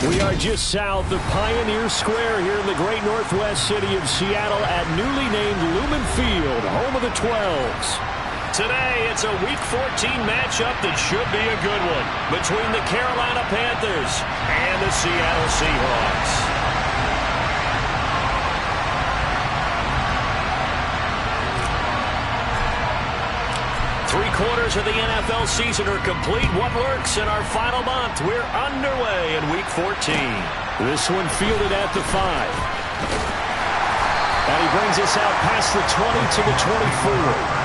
We are just south of Pioneer Square here in the great northwest city of Seattle at newly named Lumen Field, home of the 12s. Today, it's a Week 14 matchup that should be a good one between the Carolina Panthers and the Seattle Seahawks. Three-quarters of the NFL season are complete. What lurks in our final month? We're underway in Week 14. This one fielded at the 5. And he brings us out past the 20 to the 24.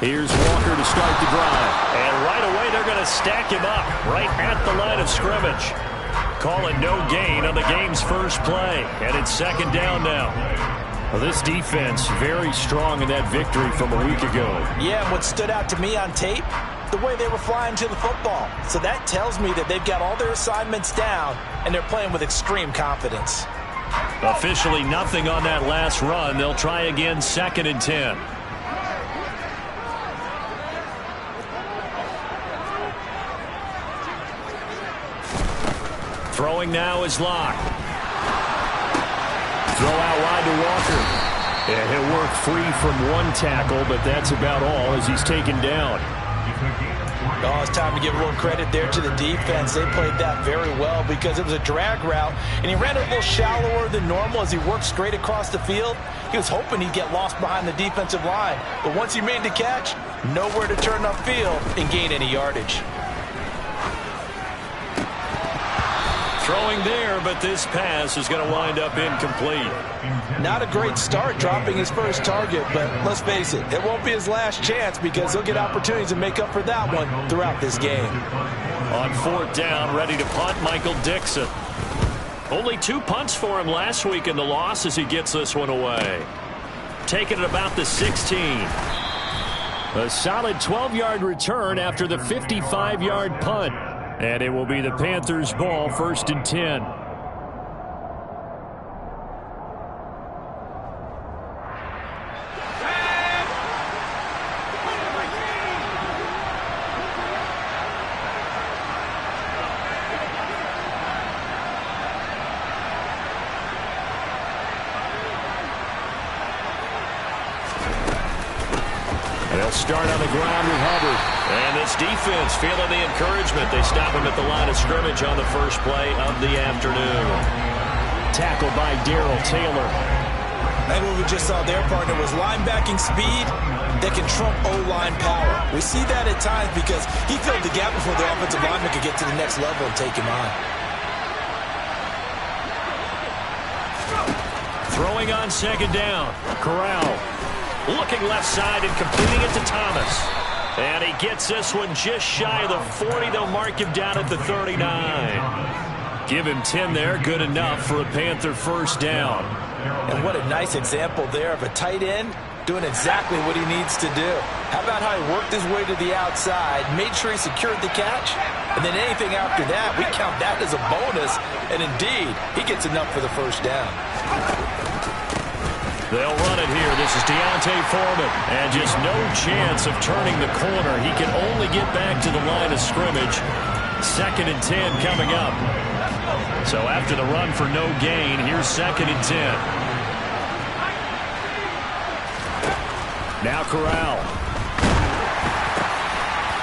Here's Walker to start the drive. And right away, they're going to stack him up right at the line of scrimmage. Calling no gain on the game's first play. And it's second down now. Well, this defense very strong in that victory from a week ago. Yeah, and what stood out to me on tape, the way they were flying to the football. So that tells me that they've got all their assignments down, and they're playing with extreme confidence. Officially nothing on that last run. They'll try again, 2nd and 10. Throwing now is Locke. Throw out wide to Walker. And he'll work free from one tackle, but that's about all as he's taken down. Oh, it's time to give a little credit there to the defense. They played that very well because it was a drag route, and he ran a little shallower than normal as he worked straight across the field. He was hoping he'd get lost behind the defensive line, but once he made the catch, nowhere to turn upfield and gain any yardage. Throwing there, but this pass is going to wind up incomplete. Not a great start dropping his first target, but let's face it, it won't be his last chance because he'll get opportunities to make up for that one throughout this game. On 4th down, ready to punt, Michael Dixon. Only 2 punts for him last week in the loss as he gets this one away. Taking it about the 16. A solid 12-yard return after the 55-yard punt. And it will be the Panthers' ball, 1st and 10. They'll start on the ground with Hubbard. And this defense feeling the encouragement. They stop him at the line of scrimmage on the first play of the afternoon. Tackled by Darrell Taylor. And what we just saw their partner was linebacking speed that can trump O-line power. We see that at times because he filled the gap before the offensive lineman could get to the next level and take him on. Throwing on 2nd down. Corral. Looking left side and completing it to Thomas. And he gets this one just shy of the 40. They'll mark him down at the 39. Give him 10 there. Good enough for a Panther first down. And what a nice example there of a tight end doing exactly what he needs to do. How about how he worked his way to the outside, made sure he secured the catch, and then anything after that, we count that as a bonus. And indeed, he gets enough for the first down. They'll run it here. This is Deontay Foreman. And just no chance of turning the corner. He can only get back to the line of scrimmage. 2nd and 10 coming up. So after the run for no gain, here's 2nd and 10. Now Corral.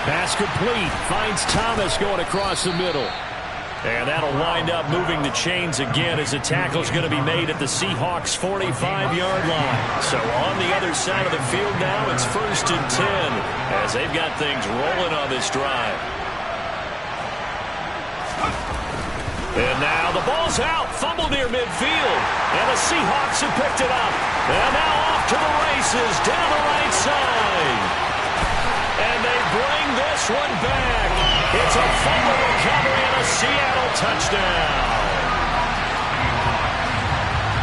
Pass complete. Finds Thomas going across the middle. And that'll wind up moving the chains again as the tackle's going to be made at the Seahawks' 45-yard line. So on the other side of the field now, it's 1st and 10 as they've got things rolling on this drive. And now the ball's out. Fumble near midfield. And the Seahawks have picked it up. And now off to the races down the right side. And they bring this one back. It's a fumble recovery and a Seattle touchdown.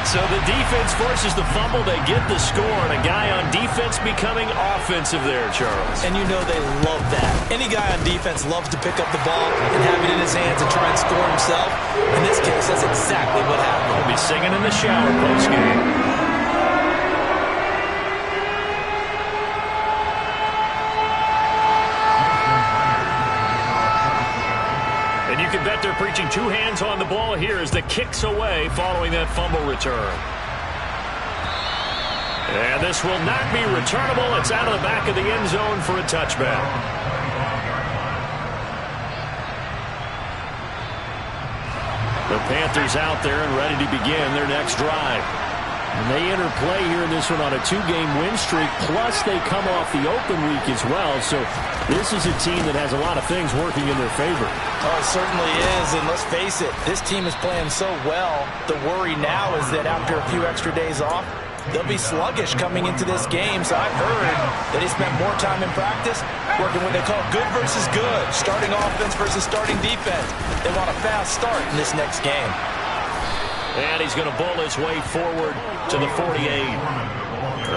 So the defense forces the fumble. They get the score, and a guy on defense becoming offensive there, Charles. And you know they love that. Any guy on defense loves to pick up the ball and have it in his hands and try and score himself. In this case, that's exactly what happened. He'll be singing in the shower postgame. And you can bet they're preaching two hands on the ball here as the kick's away following that fumble return. And this will not be returnable. It's out of the back of the end zone for a touchback. The Panthers out there and ready to begin their next drive. And they enter play here in this one on a two-game win streak, plus they come off the open week as well. So this is a team that has a lot of things working in their favor. Oh, it certainly is, and let's face it, this team is playing so well. The worry now is that after a few extra days off, they'll be sluggish coming into this game. So I've heard that they spent more time in practice working what they call good versus good, starting offense versus starting defense. They want a fast start in this next game. And he's going to bowl his way forward to the 48.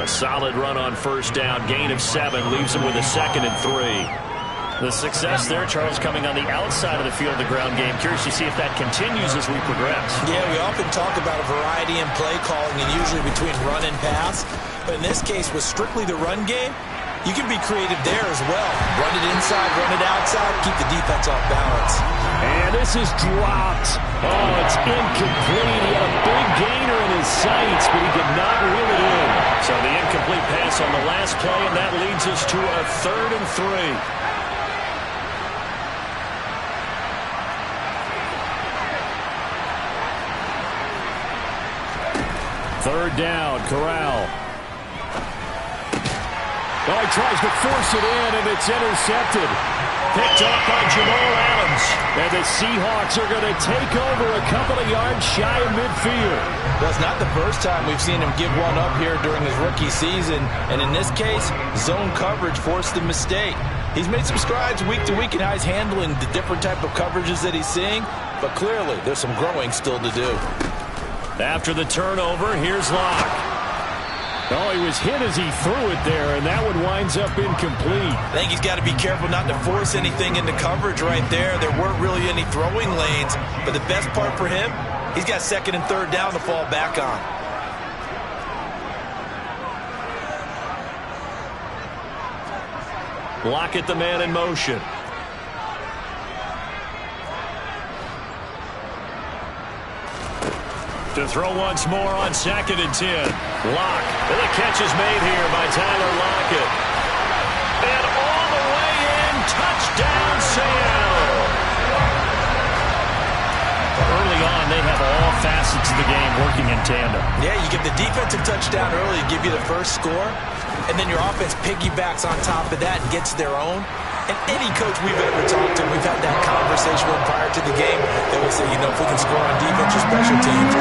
A solid run on first down. Gain of 7 leaves him with a 2nd and 3. The success there, Charles, coming on the outside of the field, the ground game. Curious to see if that continues as we progress. Yeah, we often talk about a variety in play calling and usually between run and pass. But in this case, with strictly the run game, you can be creative there as well. Run it inside, run it outside, keep the defense off balance. And this is dropped. Oh, it's incomplete. He had a big gainer in his sights, but he could not reel it in. So the incomplete pass on the last play, and that leads us to a 3rd and 3. Third down, Corral. Oh, he tries to force it in, and it's intercepted. Picked up by Jamal Adams. And the Seahawks are going to take over a couple of yards shy of midfield. Well, it's not the first time we've seen him give one up here during his rookie season. And in this case, zone coverage forced the mistake. He's made some strides week to week in how he's handling the different type of coverages that he's seeing. But clearly, there's some growing still to do. After the turnover, here's Locke. Oh, he was hit as he threw it there, and that one winds up incomplete. I think he's got to be careful not to force anything into coverage right there. There weren't really any throwing lanes, but the best part for him, he's got 2nd and 3rd down to fall back on. Lockett, the man in motion. To throw once more on 2nd and 10. Locke. And the catch is made here by Tyler Lockett. And all the way in. Touchdown, Seattle. Early on, they have all facets of the game working in tandem. Yeah, you get the defensive touchdown early to give you the first score. And then your offense piggybacks on top of that and gets their own. And any coach we've ever talked to, we've had that conversation with prior to the game. They would say, you know, if we can score on defense or special teams,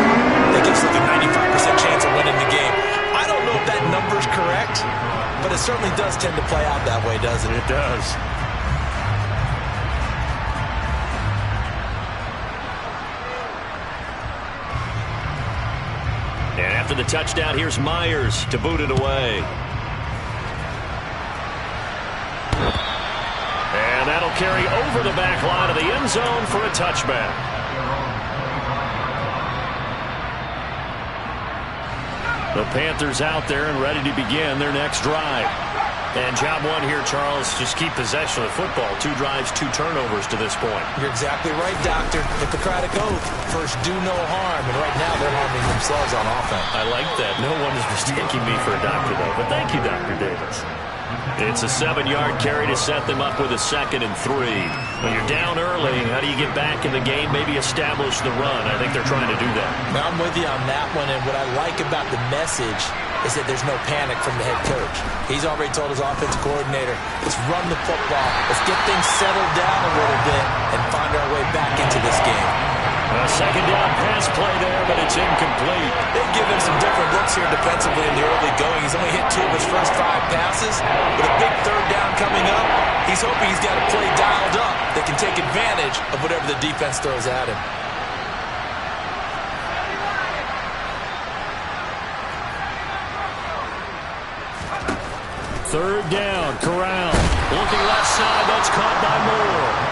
that gives us like a 95% chance of winning the game. I don't know if that number's correct, but it certainly does tend to play out that way, doesn't it? It does. And after the touchdown, here's Myers to boot it away. And that'll carry over the back line of the end zone for a touchback. The Panthers out there and ready to begin their next drive. And job one here, Charles, just keep possession of the football. 2 drives, 2 turnovers to this point. You're exactly right, Doctor. Hippocratic oath. First, do no harm. And right now, they're harming themselves on offense. I like that. No one is mistaking me for a doctor, though. But thank you, Dr. Davis. It's a 7-yard carry to set them up with a 2nd and 3. When you're down early, how do you get back in the game, maybe establish the run? I think they're trying to do that. I'm with you on that one, and what I like about the message is that there's no panic from the head coach. He's already told his offensive coordinator, let's run the football, let's get things settled down a little bit, and find our way back into this game. A 2nd down pass play there, but it's incomplete. They've given him some different looks here defensively in the early going. He's only hit 2 of his first 5 passes. With a big 3rd down coming up, he's hoping he's got a play dialed up that can take advantage of whatever the defense throws at him. Third down, Corral. Looking left side, that's caught by Moore.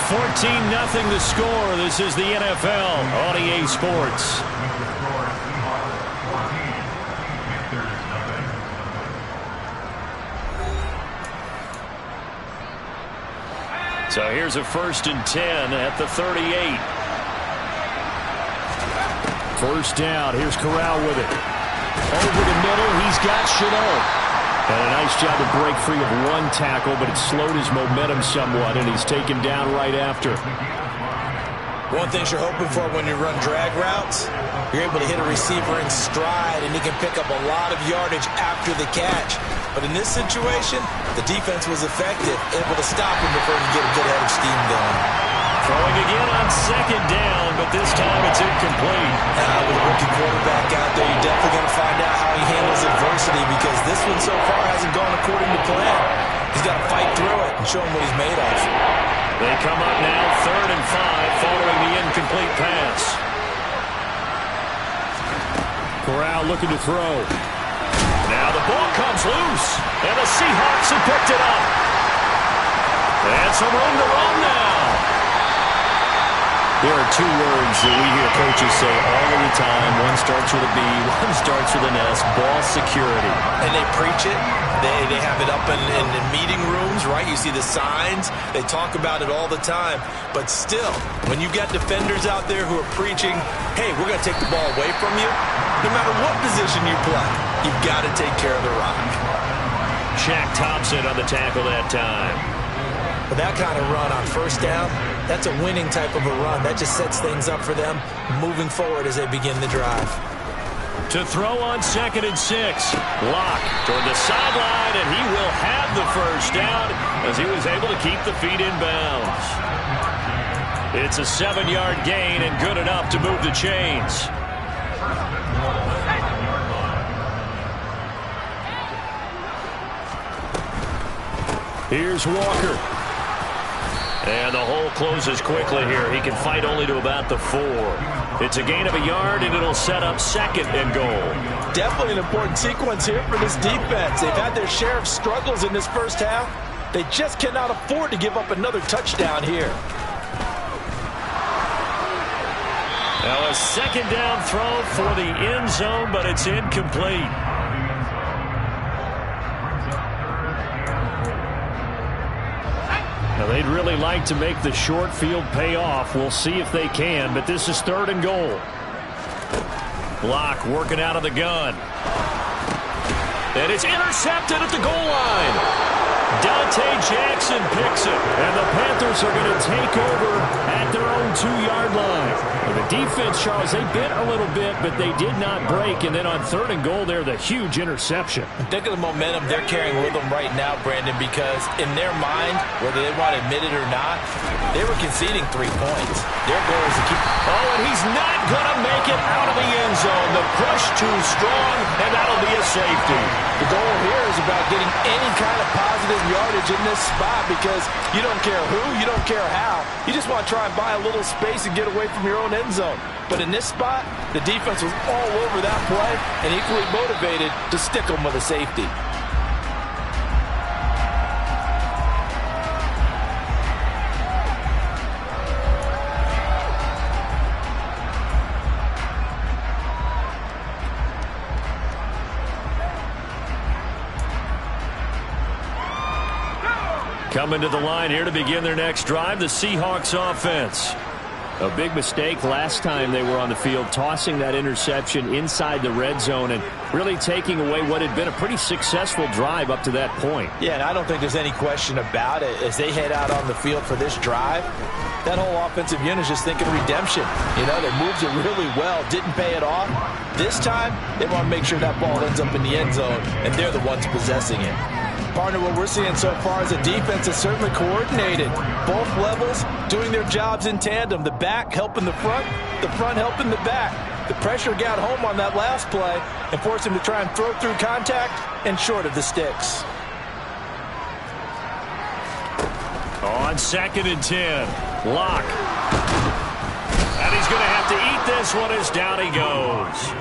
14-0 the score. This is the NFL on EA Sports. So here's a 1st and 10 at the 38. First down. Here's Corral with it. Over the middle. He's got Chenault. And a nice job to break free of one tackle, but it slowed his momentum somewhat, and he's taken down right after. One thing you're hoping for when you run drag routes, you're able to hit a receiver in stride, and he can pick up a lot of yardage after the catch. But in this situation, the defense was effective, able to stop him before he could get a good head of steam going. Throwing again on 2nd down, but this time it's incomplete. With a rookie quarterback out there, you're definitely going to find out how he handles adversity, because this one so far hasn't gone according to plan. He's got to fight through it and show him what he's made of. They come up now 3rd and 5 following the incomplete pass. Corral looking to throw. Now the ball comes loose, and the Seahawks have picked it up. And some room to run now. There are 2 words that we hear coaches say all of the time. One starts with a B, one starts with an S, ball security. And they preach it. They have it up in meeting rooms, right? You see the signs. They talk about it all the time. But still, when you got defenders out there who are preaching, hey, we're going to take the ball away from you, no matter what position you play, you've got to take care of the rock. Shaq Thompson on the tackle that time. But that kind of run on 1st down, that's a winning type of a run. That just sets things up for them moving forward as they begin the drive. To throw on 2nd and 6. Locke toward the sideline, and he will have the 1st down as he was able to keep the feet in bounds. It's a 7-yard gain and good enough to move the chains. Here's Walker. And the hole closes quickly here. He can fight only to about the 4. It's a gain of a yard, and it'll set up 2nd and goal. Definitely an important sequence here for this defense. They've had their share of struggles in this first half. They just cannot afford to give up another touchdown here. Now a 2nd down throw for the end zone, but it's incomplete. Now, they'd really like to make the short field pay off. We'll see if they can, but this is 3rd and goal. Block working out of the gun. And it's intercepted at the goal line. Dante Jackson picks it, and the Panthers are going to take over at their own 2-yard line. Well, the defense, Charles, they bit a little bit, but they did not break. And then on 3rd and goal there, the huge interception. Think of the momentum they're carrying with them right now, Brandon, because in their mind, whether they want to admit it or not, they were conceding 3 points. Their goal is to keep... Oh, and he's not going to make it out of the end zone. The push too strong, and that'll be a safety. The goal here is about getting any kind of positive yardage in this spot, because you don't care who, you don't care how. You just want to try and buy a little space and get away from your own end zone. But in this spot, the defense was all over that play and equally motivated to stick them with a safety. Coming to the line here to begin their next drive, the Seahawks offense. A big mistake last time they were on the field, tossing that interception inside the red zone and really taking away what had been a pretty successful drive up to that point. Yeah, and I don't think there's any question about it. As they head out on the field for this drive, that whole offensive unit is just thinking redemption. You know, they moved it really well, didn't pay it off. This time, they want to make sure that ball ends up in the end zone, and they're the ones possessing it. Partner, what we're seeing so far is a defense that's certainly coordinated. Both levels doing their jobs in tandem. The back helping the front helping the back. The pressure got home on that last play and forced him to try and throw through contact and short of the sticks. On 2nd and 10, Locke. And he's going to have to eat this one as down he goes.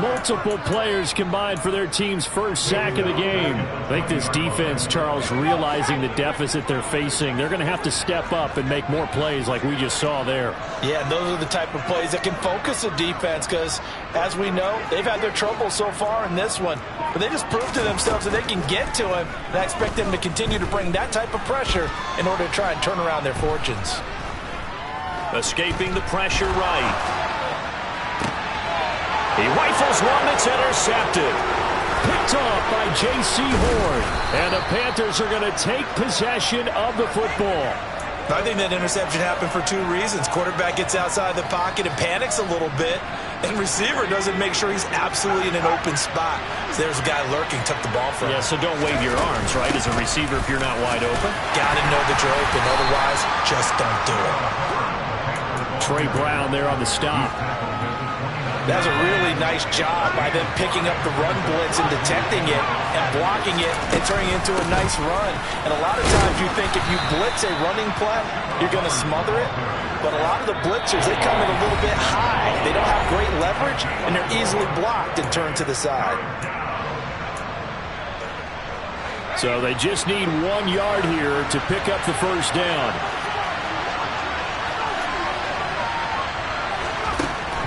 Multiple players combined for their team's first sack of the game. I think this defense, Charles, realizing the deficit they're facing, they're going to have to step up and make more plays like we just saw there. Yeah, and those are the type of plays that can focus a defense because, as we know, they've had their trouble so far in this one. But they just proved to themselves that they can get to him, and I expect them to continue to bring that type of pressure in order to try and turn around their fortunes. Escaping the pressure right. He rifles one that's intercepted. Picked off by J.C. Horn. And the Panthers are going to take possession of the football. I think that interception happened for two reasons. Quarterback gets outside the pocket and panics a little bit, and receiver doesn't make sure he's absolutely in an open spot. So there's a guy lurking, took the ball from him. Yeah, so don't wave your arms, right, as a receiver if you're not wide open. Got to know that you're open. Otherwise, just don't do it. Trey Brown there on the stop. That's a really nice job by them picking up the run blitz and detecting it and blocking it and turning it into a nice run. And a lot of times you think if you blitz a running play, you're going to smother it. But a lot of the blitzers, they come in a little bit high. They don't have great leverage, and they're easily blocked and turned to the side. So they just need 1 yard here to pick up the first down.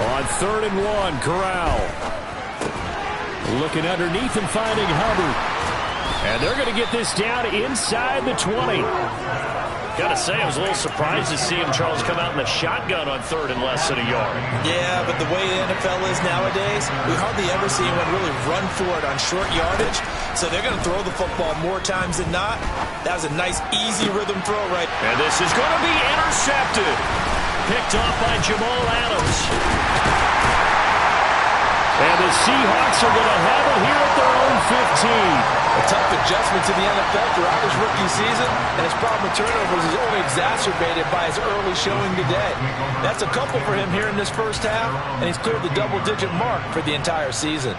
On 3rd and 1, Corral. Looking underneath and finding Hubbard. And they're going to get this down inside the 20. Got to say, I was a little surprised to see him, Charles, come out in the shotgun on 3rd and less than a yard. Yeah, but the way the NFL is nowadays, we hardly ever see anyone really run for it on short yardage. So they're going to throw the football more times than not. That was a nice, easy rhythm throw right. And this is going to be intercepted. Picked off by Jamal Adams. And the Seahawks are going to have it here at their own 15. A tough adjustment to the NFL throughout his rookie season, and his problem with turnovers is only exacerbated by his early showing today. That's a couple for him here in this first half, and he's cleared the double-digit mark for the entire season.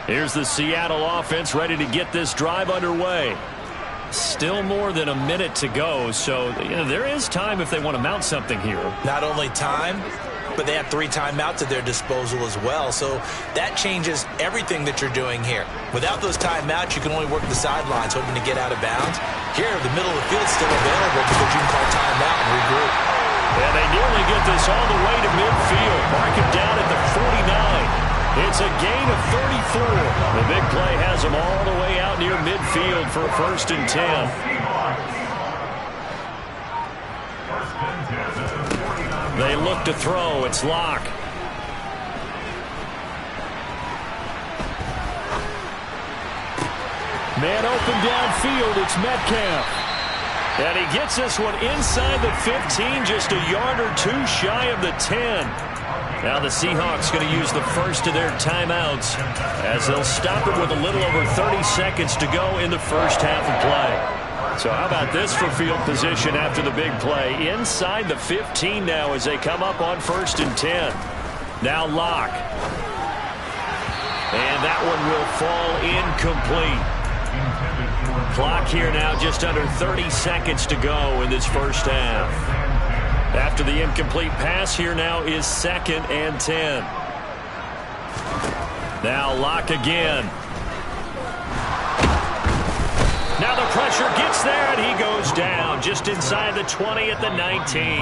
Here's the Seattle offense ready to get this drive underway. Still more than a minute to go, so there is time if they want to mount something here. Not only time, but they have 3 timeouts at their disposal as well, so that changes everything that you're doing here. Without those timeouts, you can only work the sidelines, hoping to get out of bounds. Here, the middle of the field is still available because you can call timeout and regroup. And they nearly get this all the way to midfield. Mark it down at the 49. It's a gain of 34. The big play has them all the way out near midfield for 1st and 10. They look to throw. It's Locke. Man open downfield. It's Metcalf. And he gets this one inside the 15, just a yard or 2 shy of the 10. Now the Seahawks going to use the first of their timeouts as they'll stop it with a little over 30 seconds to go in the first half of play. So how about this for field position after the big play? Inside the 15 now as they come up on 1st and 10. Now Locke. And that one will fall incomplete. Clock here now just under 30 seconds to go in this first half. After the incomplete pass, here now is 2nd and 10. Now Locke again. Now the pressure gets there, and he goes down just inside the 20 at the 19.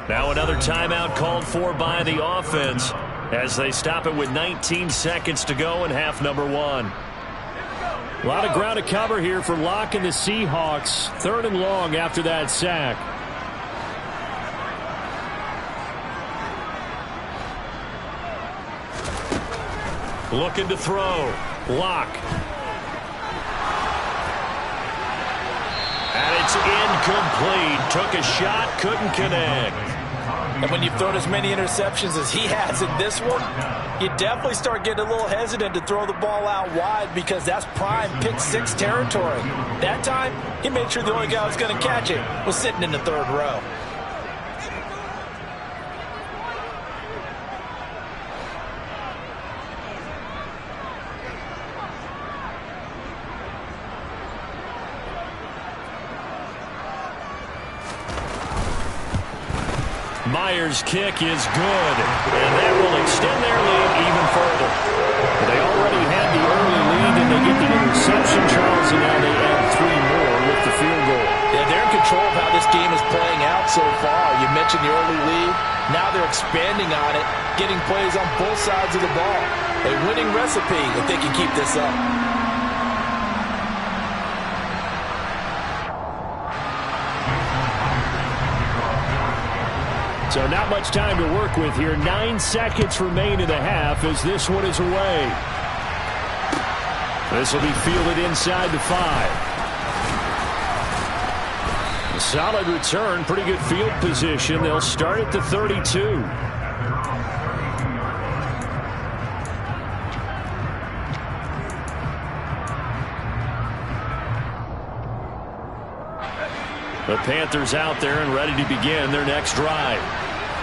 Now another timeout called for by the offense as they stop it with 19 seconds to go in half number 1. A lot of ground to cover here for Locke and the Seahawks. 3rd and long after that sack. Looking to throw. Locke. And it's incomplete. Took a shot, couldn't connect. And when you've thrown as many interceptions as he has in this one, you definitely start getting a little hesitant to throw the ball out wide because that's prime pick six territory. That time, he made sure the only guy who was going to catch it was sitting in the third row. Myers' kick is good, and that will extend their lead even further. They already had the early lead, and they get the interception, Charles, and now they add 3 more with the field goal. Yeah, they're in control of how this game is playing out so far. You mentioned the early lead. Now they're expanding on it, getting plays on both sides of the ball. A winning recipe if they can keep this up. So not much time to work with here. 9 seconds remain in the half as this one is away. This will be fielded inside the 5. A solid return, pretty good field position. They'll start at the 32. The Panthers out there and ready to begin their next drive.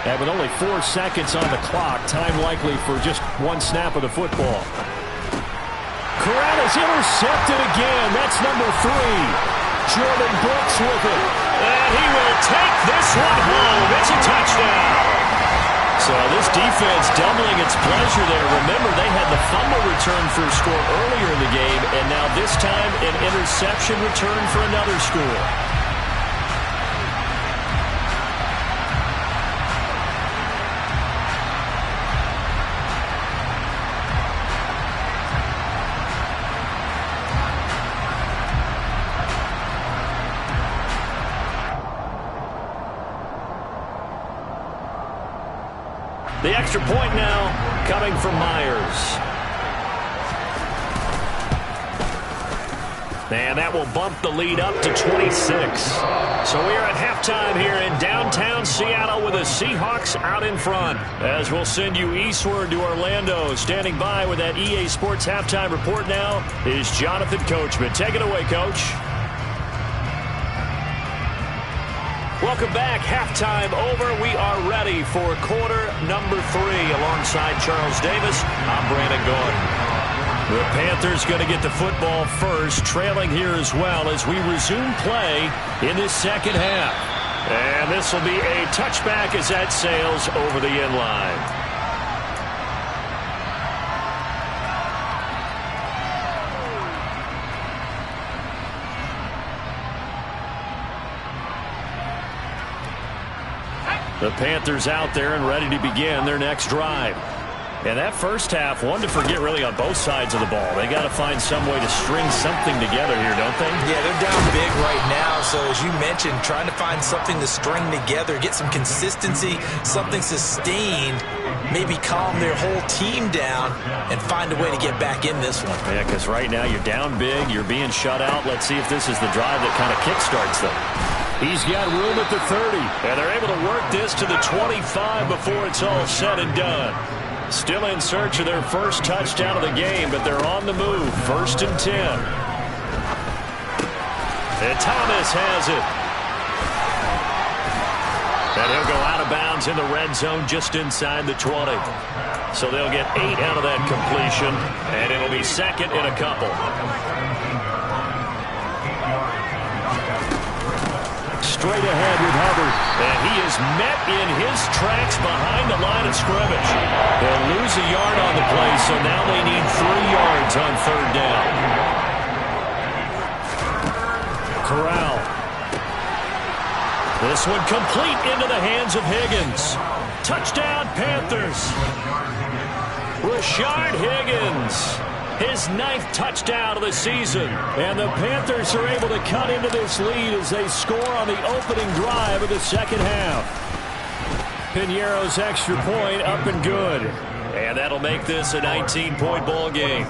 And with only 4 seconds on the clock, time likely for just 1 snap of the football. Corral is intercepted again. That's number 3. Jordan Brooks with it. And he will take this one home. It's a touchdown. So this defense doubling its pleasure there. Remember, they had the fumble return for a score earlier in the game, and now this time an interception return for another score. The extra point now coming from Myers. And that will bump the lead up to 26. So we are at halftime here in downtown Seattle with the Seahawks out in front. As we'll send you eastward to Orlando. Standing by with that EA Sports halftime report now is Jonathan Coachman. Take it away, Coach. Welcome back. Halftime over. We are ready for quarter number 3. Alongside Charles Davis, I'm Brandon Gordon. The Panthers going to get the football first, trailing here as well as we resume play in this second half. And this will be a touchback as that sails over the end line. The Panthers out there and ready to begin their next drive. And that first half, one to forget really on both sides of the ball. They got to find some way to string something together here, don't they? Yeah, they're down big right now. So as you mentioned, trying to find something to string together, get some consistency, something sustained, maybe calm their whole team down and find a way to get back in this one. Yeah, because right now you're down big, you're being shut out. Let's see if this is the drive that kind of kickstarts them. He's got room at the 30, and they're able to work this to the 25 before it's all said and done. Still in search of their first touchdown of the game, but they're on the move. 1st and 10. And Thomas has it. And he'll go out of bounds in the red zone just inside the 20. So they'll get 8 out of that completion, and it'll be 2nd and a couple. Straight ahead with Hubbard. And he is met in his tracks behind the line of scrimmage. They'll lose a yard on the play, so now they need 3 yards on 3rd down. Corral. This one complete into the hands of Higgins. Touchdown, Panthers. Rashard Higgins. His 9th touchdown of the season. And the Panthers are able to cut into this lead as they score on the opening drive of the second half. Piñeiro's extra point up and good. And that'll make this a 19-point ball game.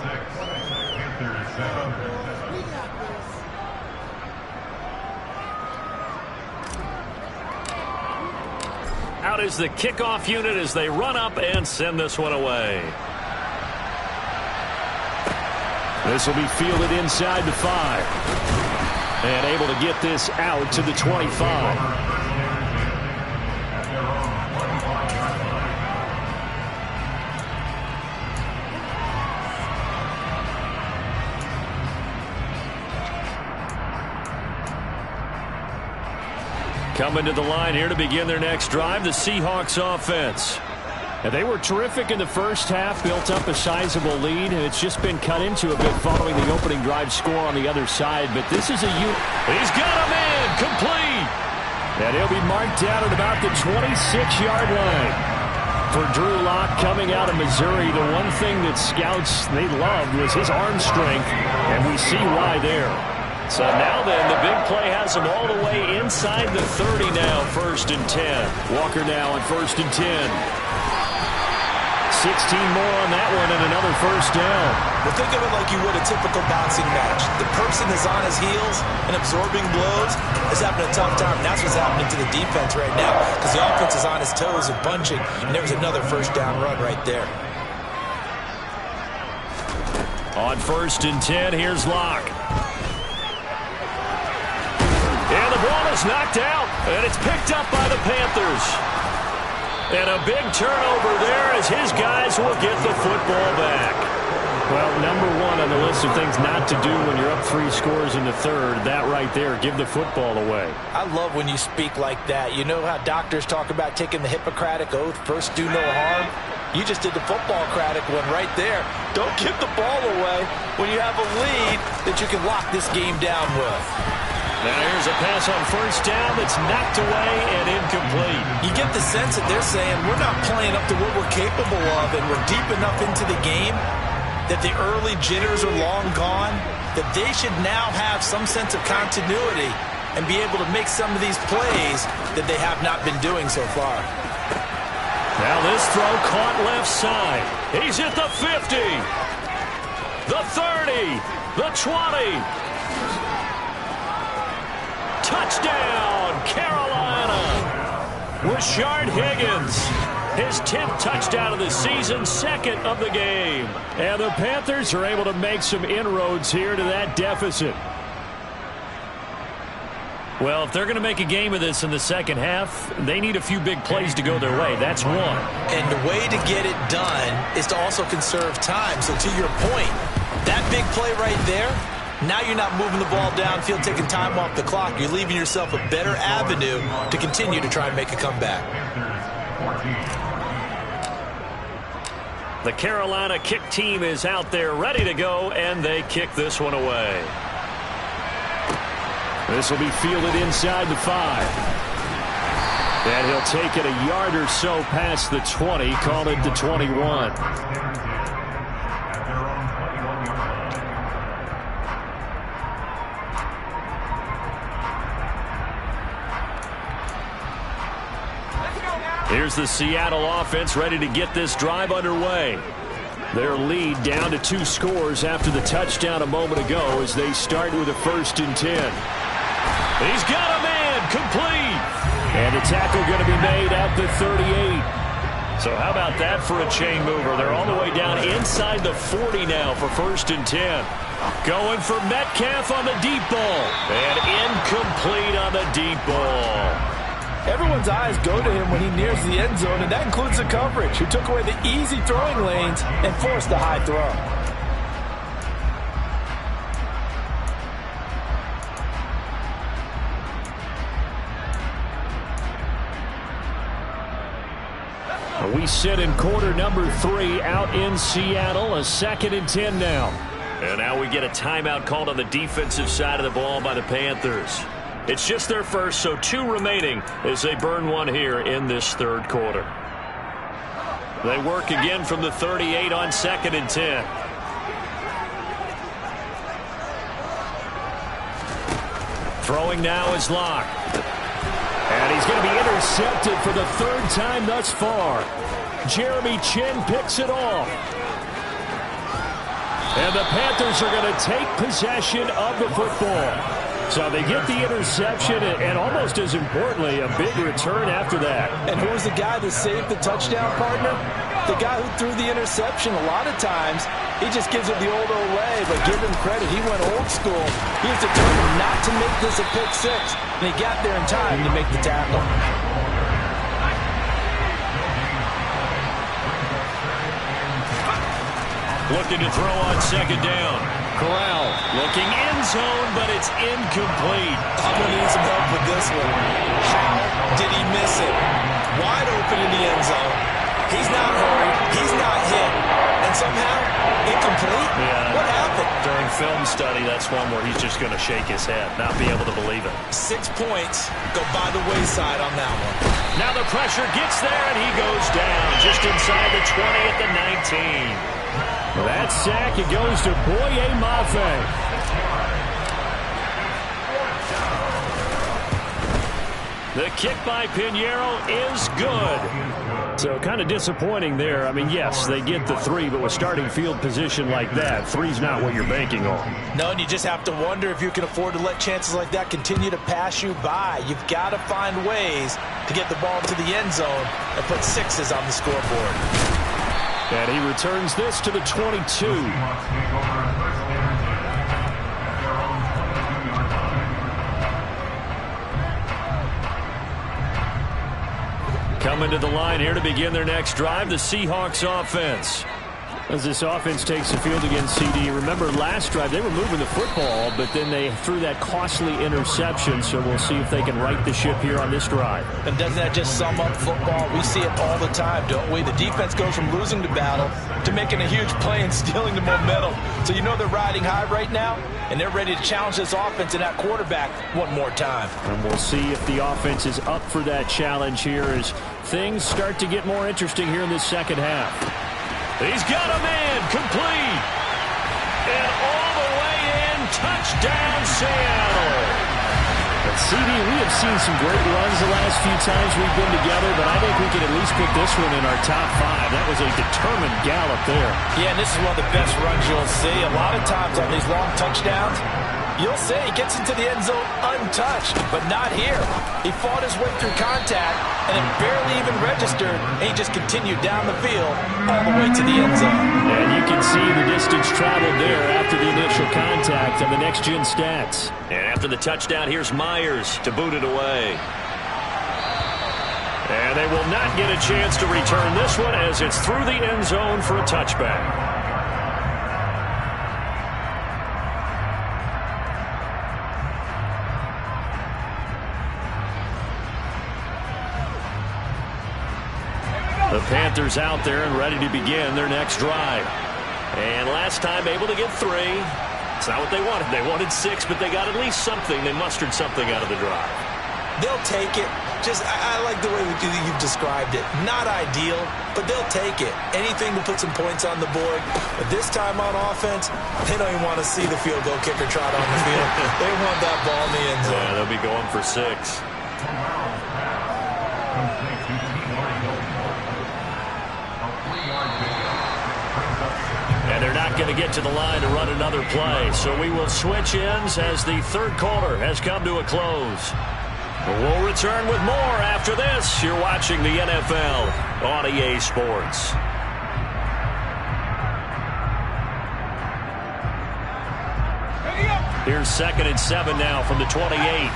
Out is the kickoff unit as they run up and send this one away. This will be fielded inside the 5. And able to get this out to the 25. Coming to the line here to begin their next drive, the Seahawks offense. And they were terrific in the first half, built up a sizable lead, and it's just been cut into a bit following the opening drive score on the other side. But this is a unit. He's got a man complete. And he'll be marked down at about the 26-yard line. For Drew Lock coming out of Missouri, the one thing that scouts they loved was his arm strength, and we see why there. So now then, the big play has them all the way inside the 30 now, 1st and 10. Walker now on 1st and 10. 16 more on that one and another first down. Well, think of it like you would a typical boxing match. The person is on his heels and absorbing blows is having a tough time. And that's what's happening to the defense right now because the offense is on his toes and bunching, and there's another first down run right there. On 1st and 10, here's Locke. And the ball is knocked out, and it's picked up by the Panthers. And a big turnover there as his guys will get the football back. Well, number one on the list of things not to do when you're up 3 scores in the third, that right there, give the football away. I love when you speak like that. You know how doctors talk about taking the Hippocratic Oath, first do no harm? You just did the football-cratic one right there. Don't give the ball away when you have a lead that you can lock this game down with. Now here's a pass on 1st down that's knocked away and incomplete. You get the sense that they're saying we're not playing up to what we're capable of, and we're deep enough into the game that the early jitters are long gone, that they should now have some sense of continuity and be able to make some of these plays that they have not been doing so far. Now this throw caught left side. He's at the 50, the 30, the 20. Touchdown, Carolina! Rashard Higgins, his 10th touchdown of the season, 2nd of the game. And the Panthers are able to make some inroads here to that deficit. Well, if they're going to make a game of this in the second half, they need a few big plays to go their way. That's one. And the way to get it done is to also conserve time. So to your point, that big play right there, now you're not moving the ball downfield, taking time off the clock. You're leaving yourself a better avenue to continue to try and make a comeback. The Carolina kick team is out there ready to go, and they kick this one away. This will be fielded inside the 5. And he'll take it a yard or so past the 20, call it the 21. Here's the Seattle offense ready to get this drive underway. Their lead down to 2 scores after the touchdown a moment ago as they start with a 1st and 10. He's got a man complete. And the tackle going to be made at the 38. So how about that for a chain mover? They're all the way down inside the 40 now for 1st and 10. Going for Metcalf on the deep ball. And incomplete on the deep ball. Everyone's eyes go to him when he nears the end zone, and that includes the coverage, who took away the easy throwing lanes and forced the high throw. We sit in quarter number 3 out in Seattle, a 2nd and 10 now. And now we get a timeout called on the defensive side of the ball by the Panthers. It's just their first, so 2 remaining as they burn one here in this 3rd quarter. They work again from the 38 on 2nd and 10. Throwing now is Locke. And he's going to be intercepted for the 3rd time thus far. Jeremy Chin picks it off. And the Panthers are going to take possession of the football. So they get the interception, and almost as importantly, a big return after that. And who was the guy that saved the touchdown, partner? The guy who threw the interception. A lot of times, he just gives it the old way, but give him credit. He went old school. He was determined not to make this a pick six, and he got there in time to make the tackle. Looking to throw on second down. Corral looking end zone, but it's incomplete. I'm going to need some help with this one. How did he miss it? Wide open in the end zone. He's not hurried. He's not hit. And somehow, incomplete? Yeah. What happened? During film study, that's one where he's just going to shake his head, not be able to believe it. 6 points go by the wayside on that one. Now the pressure gets there, and he goes down just inside the 20 at the 19. That sack, it goes to Boye Mafe. The kick by Pinheiro is good. So kind of disappointing there. I mean, yes, they get the 3, but with starting field position like that, 3's not what you're banking on. No, and you just have to wonder if you can afford to let chances like that continue to pass you by. You've got to find ways to get the ball to the end zone and put 6s on the scoreboard. And he returns this to the 22. Coming to the line here to begin their next drive, the Seahawks offense. As this offense takes the field against CD, remember last drive they were moving the football, but then they threw that costly interception, so we'll see if they can right the ship here on this drive. And doesn't that just sum up football? We see it all the time, don't we? The defense goes from losing the battle to making a huge play and stealing the momentum. So you know they're riding high right now, and they're ready to challenge this offense and that quarterback one more time. And we'll see if the offense is up for that challenge here as things start to get more interesting here in this second half. He's got a man, complete. And all the way in, touchdown Seattle. But CD, we have seen some great runs the last few times we've been together, but I think we can at least put this one in our top 5. That was a determined gallop there. Yeah, and this is one of the best runs you'll see. A lot of times on these long touchdowns, you'll say he gets into the end zone untouched, but not here. He fought his way through contact, and it barely even registered, and he just continued down the field all the way to the end zone. And you can see the distance traveled there after the initial contact on the next-gen stats. And after the touchdown, here's Myers to boot it away. And they will not get a chance to return this one as it's through the end zone for a touchback. The Panthers out there and ready to begin their next drive. And last time able to get 3. It's not what they wanted. They wanted 6, but they got at least something. They mustered something out of the drive. They'll take it. I like the way you've described it. Not ideal, but they'll take it. Anything to put some points on the board. But this time on offense, they don't even want to see the field goal kicker trot on the field. They want that ball in the end zone. Yeah, they'll be going for 6. And they're not going to get to the line to run another play. So we will switch ends as the third quarter has come to a close. We'll return with more after this. You're watching the NFL on EA Sports. Here's 2nd and 7 now from the 28.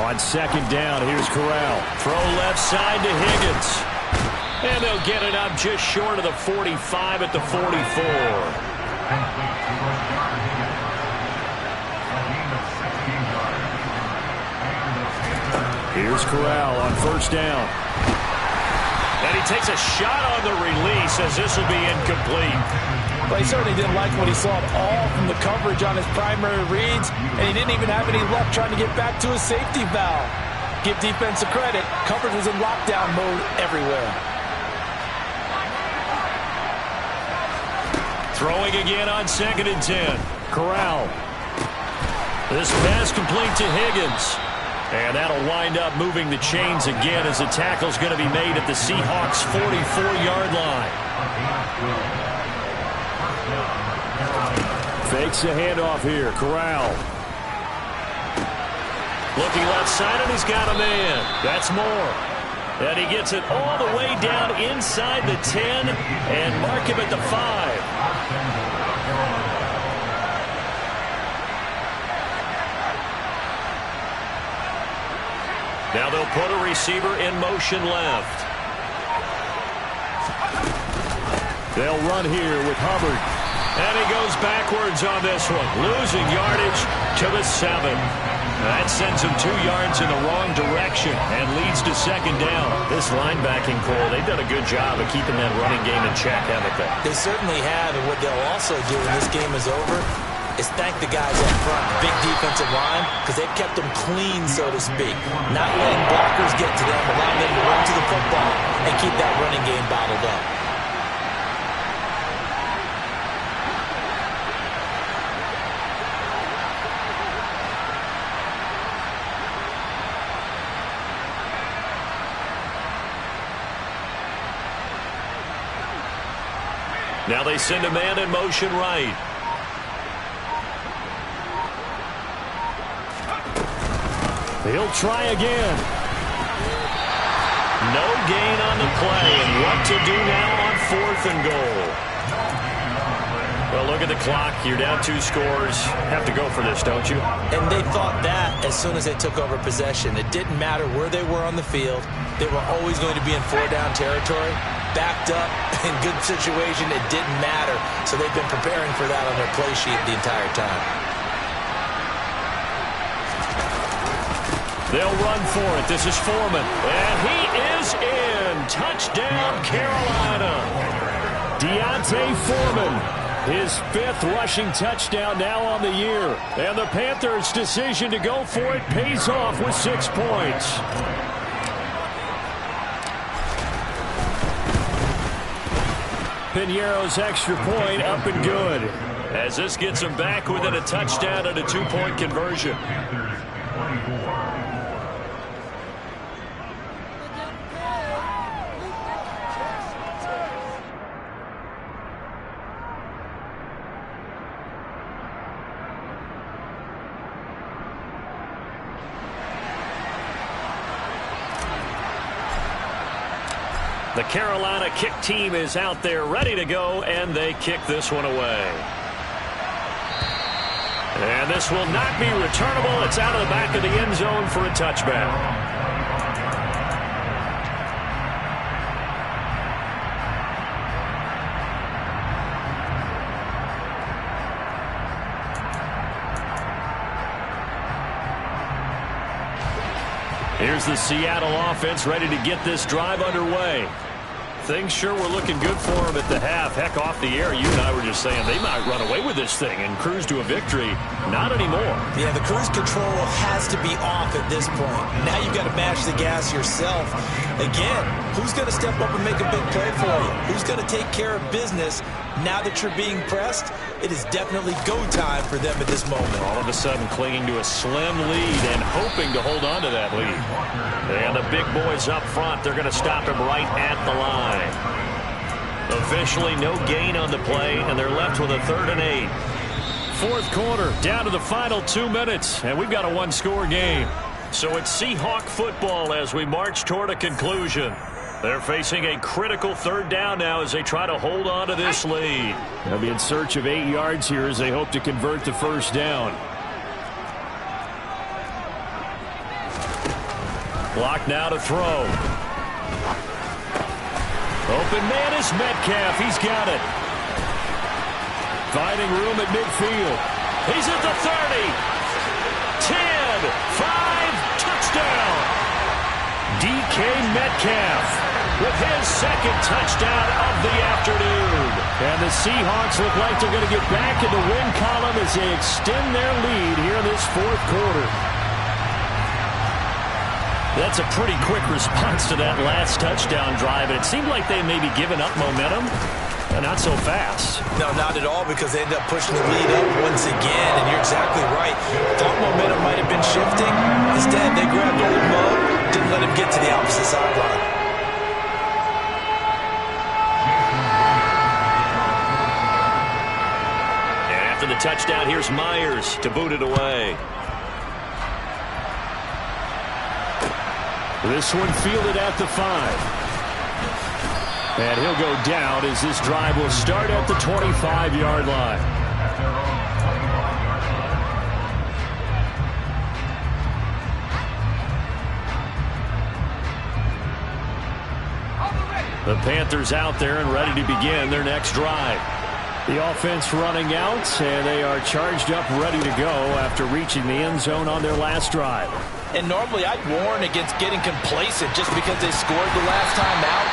On second down, here's Corral. Throw left side to Higgins. And they'll get it up just short of the 45 at the 44. Here's Corral on first down. And he takes a shot on the release as this will be incomplete. But he certainly didn't like what he saw at all from the coverage on his primary reads, and he didn't even have any luck trying to get back to his safety valve. Give defense a credit. Coverage was in lockdown mode everywhere. Throwing again on 2nd and 10. Corral. This pass complete to Higgins. And that'll wind up moving the chains again as the tackle's going to be made at the Seahawks' 44-yard line. Fakes a handoff here. Corral. Looking left side, and he's got a man. That's Moore. And he gets it all the way down inside the 10 and mark him at the 5. Now they'll put a receiver in motion left. They'll run here with Hubbard. And he goes backwards on this one, losing yardage to the 7. That sends him 2 yards in the wrong direction and leads to second down. This linebacking core, they've done a good job of keeping that running game in check, haven't they? They certainly have, and what they'll also do when this game is over is thank the guys up front, big defensive line, because they've kept them clean, so to speak. Not letting blockers get to them, allowing them to run to the football and keep that running game bottled up. Now they send a man in motion right. He'll try again. No gain on the play, and what to do now on 4th and goal. Well, look at the clock. You're down 2 scores. Have to go for this, don't you? And they thought that as soon as they took over possession. It didn't matter where they were on the field. They were always going to be in 4-down territory. Backed up, in good situation, it didn't matter. So they've been preparing for that on their play sheet the entire time. They'll run for it. This is Foreman. And he is in. Touchdown, Carolina. Deontay Foreman, his 5th rushing touchdown now on the year. And the Panthers' decision to go for it pays off with 6 points. Piñeiro's extra point up and good. As this gets him back within a touchdown and a 2-point conversion. The Carolina kick team is out there ready to go, and they kick this one away. And this will not be returnable. It's out of the back of the end zone for a touchback. Here's the Seattle offense ready to get this drive underway. Things sure were looking good for them at the half. Heck, off the air, you and I were just saying they might run away with this thing and cruise to a victory. Not anymore. Yeah, the cruise control has to be off at this point. Now you've got to mash the gas yourself. Again, who's going to step up and make a big play for you? Who's going to take care of business now that you're being pressed? It is definitely go time for them at this moment. All of a sudden clinging to a slim lead and hoping to hold on to that lead. And the big boys up front, they're going to stop him right at the line. Officially no gain on the play, and they're left with a 3rd and 8. 4th quarter, down to the final 2 minutes, and we've got a 1-score game. So it's Seahawk football as we march toward a conclusion. They're facing a critical 3rd down now as they try to hold on to this lead. They'll be in search of 8 yards here as they hope to convert the 1st down. Block now to throw. Open man is Metcalf. He's got it. Finding room at midfield. He's at the 30. 10, 5, touchdown. DK Metcalf with his 2nd touchdown of the afternoon. And the Seahawks look like they're going to get back in the win column as they extend their lead here in this 4th quarter. That's a pretty quick response to that last touchdown drive, and it seemed like they may be giving up momentum. Not so fast. No, not at all, because they ended up pushing the lead up once again, and you're exactly right. Thought momentum might have been shifting. Instead, they grabbed old Mo, didn't let him get to the opposite sideline. And after for the touchdown. Here's Myers to boot it away. This one fielded at the 5. And he'll go down as this drive will start at the 25-yard line. The Panthers out there and ready to begin their next drive. The offense running out, and they are charged up, ready to go after reaching the end zone on their last drive. And normally I'd warn against getting complacent just because they scored the last time out.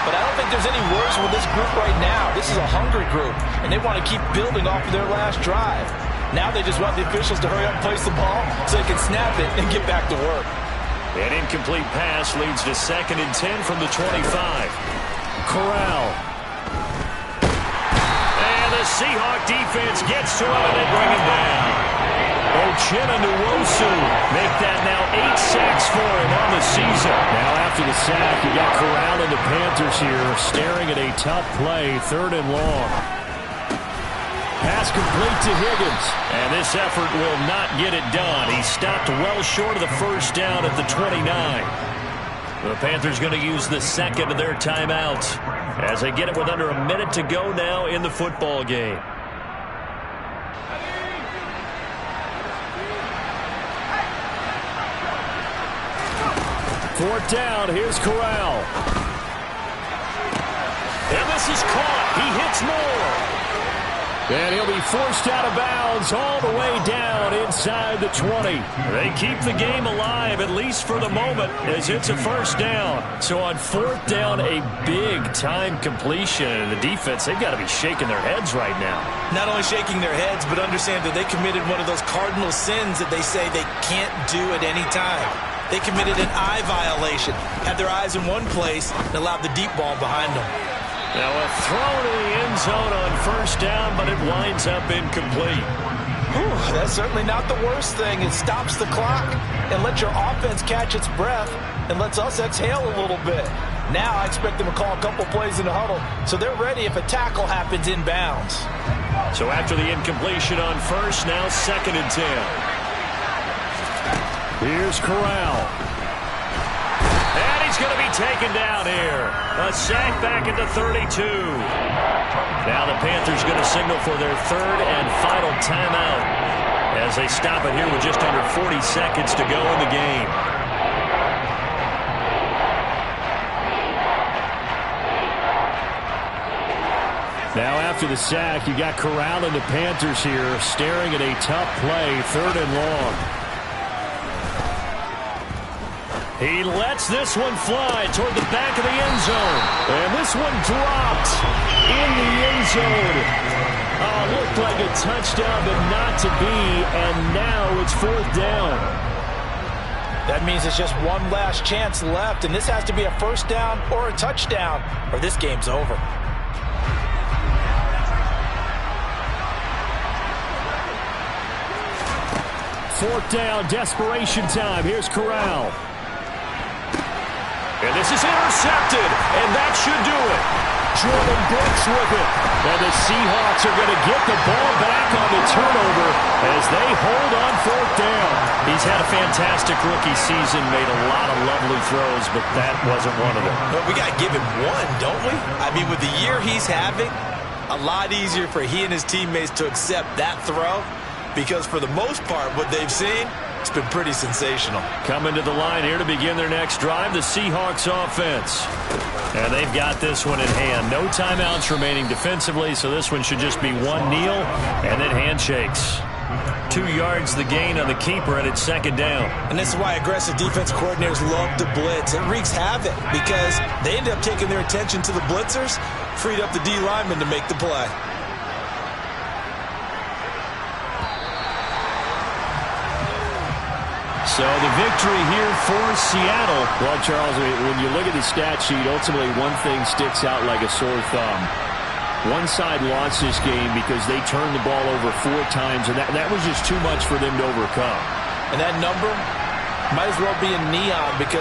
But I don't think there's any worse with this group right now. This is a hungry group, and they want to keep building off of their last drive. Now they just want the officials to hurry up and place the ball so they can snap it and get back to work. An incomplete pass leads to 2nd and 10 from the 25. Corral. And the Seahawk defense gets to him and they bring him down. Uchenna Nwosu make that now 8 sacks for him on the season. Now after the sack, you got Corral and the Panthers here staring at a tough play, 3rd and long. Pass complete to Higgins. And this effort will not get it done. He stopped well short of the first down at the 29. The Panthers going to use the second of their timeouts as they get it with under a minute to go now in the football game. Fourth down, here's Corral. And this is caught. He hits Moore. And he'll be forced out of bounds all the way down inside the 20. They keep the game alive, at least for the moment, as it's a first down. So on 4th down, a big-time completion. And the defense, they've got to be shaking their heads right now. Not only shaking their heads, but understand that they committed one of those cardinal sins that they say they can't do at any time. They committed an eye violation, had their eyes in one place, and allowed the deep ball behind them. Now a throw to the end zone on first down, but it winds up incomplete. Whew, that's certainly not the worst thing. It stops the clock and lets your offense catch its breath and lets us exhale a little bit. Now I expect them to call a couple plays in the huddle, so they're ready if a tackle happens inbounds. So after the incompletion on first, now 2nd and 10. Here's Corral. And he's going to be taken down here. A sack back at the 32. Now the Panthers going to signal for their 3rd and final timeout as they stop it here with just under 40 seconds to go in the game. Now after the sack, you got Corral and the Panthers here staring at a tough play, 3rd and long. He lets this one fly toward the back of the end zone. And this one dropped in the end zone. Looked like a touchdown, but not to be. And now it's 4th down. That means it's just one last chance left, and this has to be a first down or a touchdown, or this game's over. Fourth down, desperation time. Here's Corral. And this is intercepted, and that should do it. Jordan Brooks with it. And the Seahawks are going to get the ball back on the turnover as they hold on 4th down. He's had a fantastic rookie season, made a lot of lovely throws, but that wasn't one of them. But we got to give him one, don't we? I mean, with the year he's having, a lot easier for he and his teammates to accept that throw because for the most part, what they've seen, it's been pretty sensational. Coming to the line here to begin their next drive, the Seahawks offense. And they've got this one in hand. No timeouts remaining defensively, so this one should just be one kneel and then handshakes. 2 yards the gain on the keeper, and it's 2nd down. And this is why aggressive defense coordinators love to blitz. It wreaks havoc because they end up taking their attention to the blitzers, freed up the D lineman to make the play. So the victory here for Seattle. Well, Charles, when you look at the stat sheet, ultimately one thing sticks out like a sore thumb. One side lost this game because they turned the ball over 4 times, and that was just too much for them to overcome. And that number might as well be in neon because